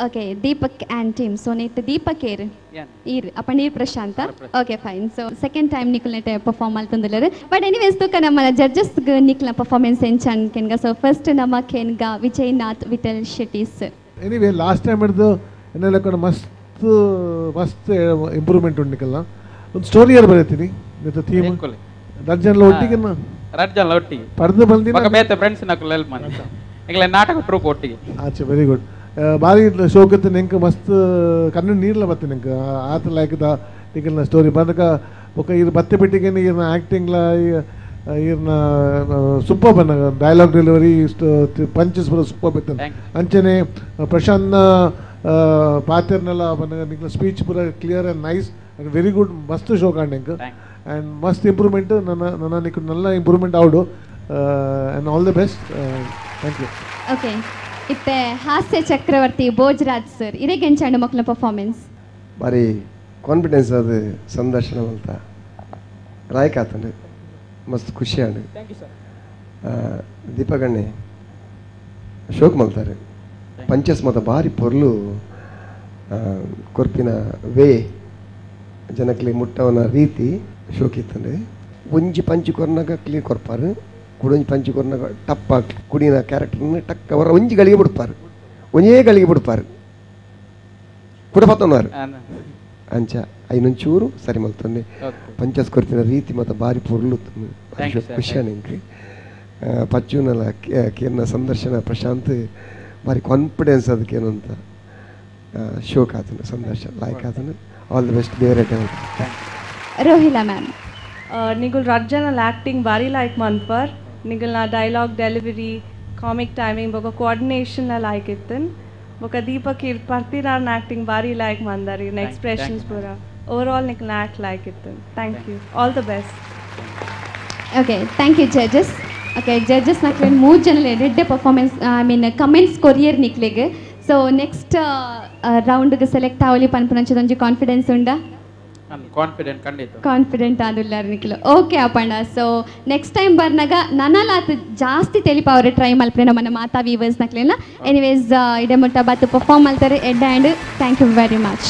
Okay, Deepak and team. So, next Deepak here. Yeah. Upon here Prashanta. Okay, fine. So, second time Nicola perform altundulare. But anyways, to kana mana judges Nicola performance enchan kenga. So, first Namma kenga Vijay Nath Vital Shetty's. Anyway, last time at the enna kana mast improvement undi Nicola. ಒಂದು story ಯಾರು ಬರೀತೀನಿ ನಿತ theme ರಜ್ಜನ್ ಲೋಟಿಗೆ ನಾ ರಜ್ಜನ್ ಲೋಟಿ ಪರ್ದೆ ಬಂದಿ ಮಗ ಬೇತೆ friends ನಕಲ್ help ಮಾಡಿ ಇಂಗ್ಲ ನಾಟಕ troupe ಒಟ್ಟಿಗೆ ಆಚೆ ವೆರಿ ಗುಡ್ ಬಾರಿ ಶೋಕತ್ ನೆಂಕ ಮಸ್ತ್ ಕಣ್ಣು ನೀರ್ಲ ಬತ್ತೆ ನೆಂಕ ಆತ ಲೈಕ್ ದ ಟಿಕಲ್ನ ಸ್ಟೋರಿ ಬಂದಕ ಒಕ ಇರ್ ಬತ್ತೆ ಬಿಟ್ಟಿಗೆ ಇರ್ನ ಆಕ್ಟಿಂಗ್ ಲ ಇರ್ನ ಸೂಪರ್ ಬನ್ನ ಡೈಲಾಗ್ ಡೆಲಿವರಿ ಪಂಚಸ್ ಬರ ಸೂಪರ್ ಬಿತ್ತನ್ ಅಂಚನೆ ಪ್ರಶಾಂತ್ ಪಾತ್ರನೆಲ್ಲ ಬನ್ನ ನಿಕ್ಲ ಸ್ಪೀಚ್ ಪೂರ clear and nice and very good mast show kandenk and must improvement nana nikku nalla improvement avdu and all the best thank you. Okay, itte hasya chakravarti bojraj sir irege enchanda makla performance bari confidence adu sandarshana anta raik atande mast khushi anu. Thank you sir. Deepak anne shok maltare panchas mata bari porlu korpina way ಜನಕ್ಕೆ ಮುಟ್ಟವನ ರೀತಿ ಶೋಕಿತ್ತಂದ್ರೆ ಒಂಜಿ ಪಂಚಿ ಕೊರ್ನಾಗ clean ಕೊರ್ಪಾರು ಕುಡೊಂಜಿ ಪಂಚಿ ಕೊರ್ನಾಗ ಟಪ್ಪ ಕುಡಿನ ಕ್ಯಾರೆಕ್ಟರ್ನ ಟಕ್ ಅವರ ಒಂಜಿ ಗಳಿಗೆ ಬಿಡ್ಪಾರು ಒಂಜೇ ಗಳಿಗೆ ಬಿಡ್ಪಾರು ಕುಡಪತ್ತನಾರು ಅಂಚ ಐನೊಂಚೂರು ಸರಿ ಮಲ್ತಂದೆ ಪಂಚಸ್ ಕೊರ್ತಿನ ರೀತಿ ಮತ್ತು ಬಾರಿ ಪೊರ್ಲುತ್ತಂದು ಖುಷಿ ನಿಂಗೆ ಪಚ್ಚುನಲ್ಲ ಕೇರ್ನ ಸಂದರ್ಶನ ಪ್ರಶಾಂತ್ ಬಾರಿ ಕಾನ್ಫಿಡೆನ್ಸ್ ಅದಕ್ಕೇನಂತ ಶೋಕ್ ಆತನ ಸಂದರ್ಶನ ಲೈಕ್ ಆತನ. All the best, dear attempt. Rohila ma'am. Nigul Rajjanal acting very like Manpar. Nigul na dialogue delivery, comic timing, boka coordination la like itin. Boka Deepak ir Partirar acting very like Mandari, na expressions pura. Overall Nigul act like itin. Thank you. All the best. Okay, thank you judges. Okay, judges nakle 3 janale redde performance I mean comments courier niklege. So next round ಗೆ select ಆವಲಿ ಪನ್ಪನಂಚದೊಂಜಿ confidence ಉಂಡಾ? Confident ಖಂಡಿತ confident ಆದುಲ್ಲಾರ Nikhil. Okay Appanna. So next time ಬರ್ನಾಗ ನನ್ನಲಾತ ಜಾಸ್ತಿ ತೆಲಿಪಾವ್ರೆ ಟ್ರೈ ಮಲ್ಪ್ರೆ ನಮ್ಮನ್ನ ಮಾತಾ ವೀವರ್ಸ್ ನಕ್ಲೆಲ್ಲ ಎನಿವೇಸ್ ಇಡೆ ಮುಟ್ಟ ಬತ್ತು ಪರ್ಫಾರ್ಮ್ ಮಾಡ್ತಾರೆ ಎಡ್ and thank you very much.